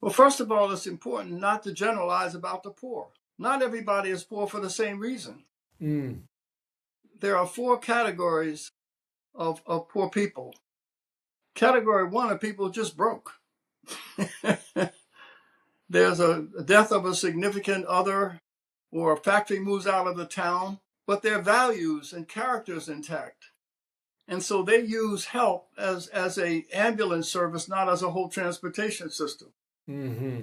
Well, first of all, it's important not to generalize about the poor. Not everybody is poor for the same reason. Mm. There are four categories of poor people. Category one are people just broke. There's a death of a significant other, or a factory moves out of the town, but their values and characters intact. And so they use help as a ambulance service, not as a whole transportation system. Mm-hmm.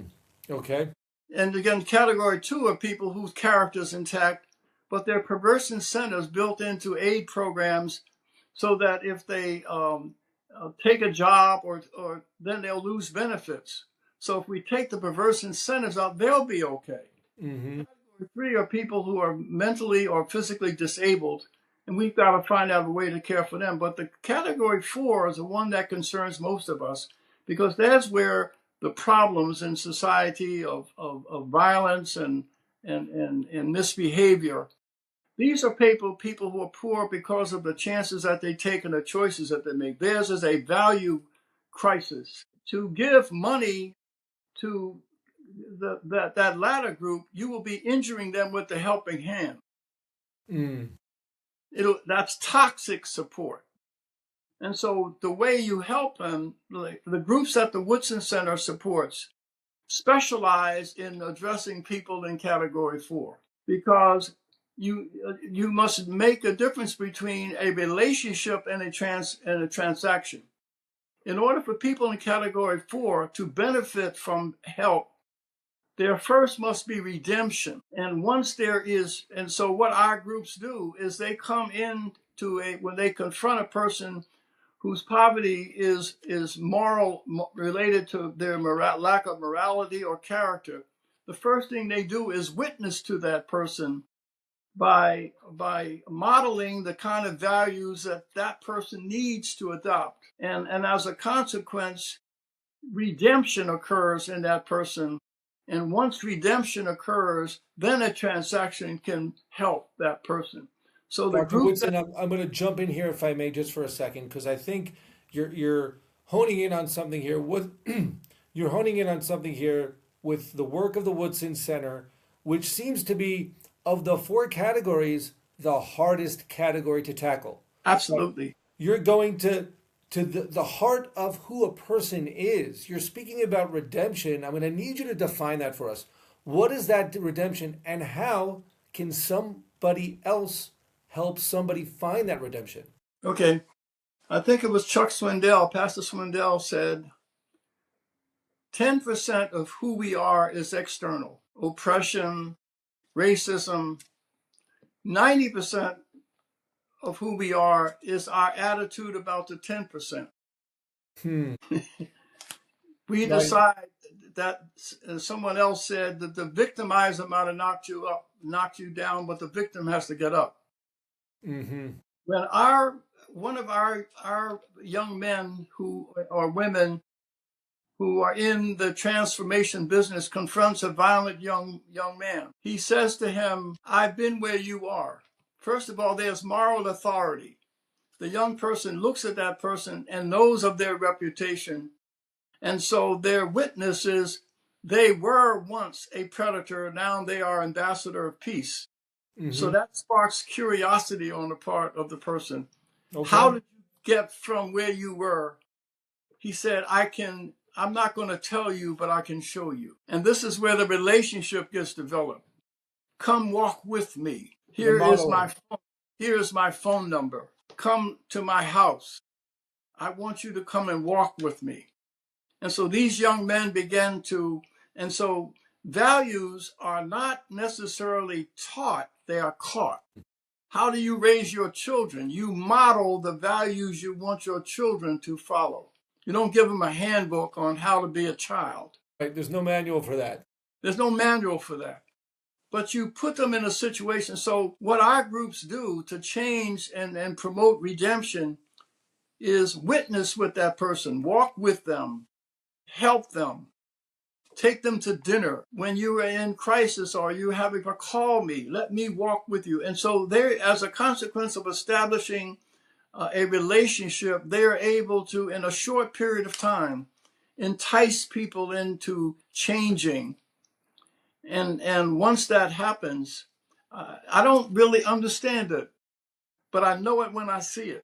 Okay. And again, category two are people whose characters intact, but their perverse incentives built into aid programs, so that if they take a job or then they'll lose benefits. So if we take the perverse incentives out, they'll be okay. Mm-hmm. Category three are people who are mentally or physically disabled, and we've got to find out a way to care for them. But the category four is the one that concerns most of us, because that's where the problems in society of violence and misbehavior. These are people who are poor because of the chances that they take and the choices that they make. Theirs is a value crisis. To give money to that latter group, you will be injuring them with the helping hand. Mm. That's toxic support. And so the way you help them, the groups that the Woodson Center supports specialize in addressing people in category four, because you must make a difference between a relationship and a transaction. In order for people in category four to benefit from help, there first must be redemption. And once there is, and so what our groups do is they come in when they confront a person whose poverty is related to their lack of morality or character, the first thing they do is witness to that person by modeling the kind of values that person needs to adopt. And as a consequence, redemption occurs in that person. And once redemption occurs, then a transaction can help that person. So the Dr. group Woodson, I'm going to jump in here if I may, just for a second, because I think you're honing in on something here. What you're honing in on something here with the work of the Woodson Center, which seems to be, of the four categories, the hardest category to tackle. absolutely. You're going to the heart of who a person is. You're speaking about redemption. I'm going to need you to define that for us. What is that redemption, and how can somebody else help somebody find that redemption? Okay. I think it was Chuck Swindoll, Pastor Swindoll said, 10% of who we are is external. Oppression, racism. 90% of who we are is our attitude about the 10%. Hmm. We Right. decide that, someone else said that the victimizer might have knocked you up, knocked you down, but the victim has to get up. Mm-hmm. When one of our young men or women who are in the transformation business confronts a violent young man, he says to him, "I've been where you are." First of all, there's moral authority. The young person looks at that person and knows of their reputation. And so their witness is, they were once a predator, now they are ambassador of peace. Mm-hmm. So that sparks curiosity on the part of the person. Okay. How did you get from where you were? He said, I'm not going to tell you, but I can show you. And this is where the relationship gets developed. Come walk with me. Here is my phone number. Come to my house. I want you to come and walk with me. And so these young men began to, and so values are not necessarily taught, they are caught. How do you raise your children? You model the values you want your children to follow. You don't give them a handbook on how to be a child. Right. There's no manual for that. There's no manual for that. But you put them in a situation. So what our groups do to change and promote redemption is witness with that person, walk with them, help them, take them to dinner. When you are in crisis or you having to call me, let me walk with you. And so there, as a consequence of establishing a relationship, they are able to, in a short period of time, entice people into changing. And once that happens, I don't really understand it, but I know it when I see it.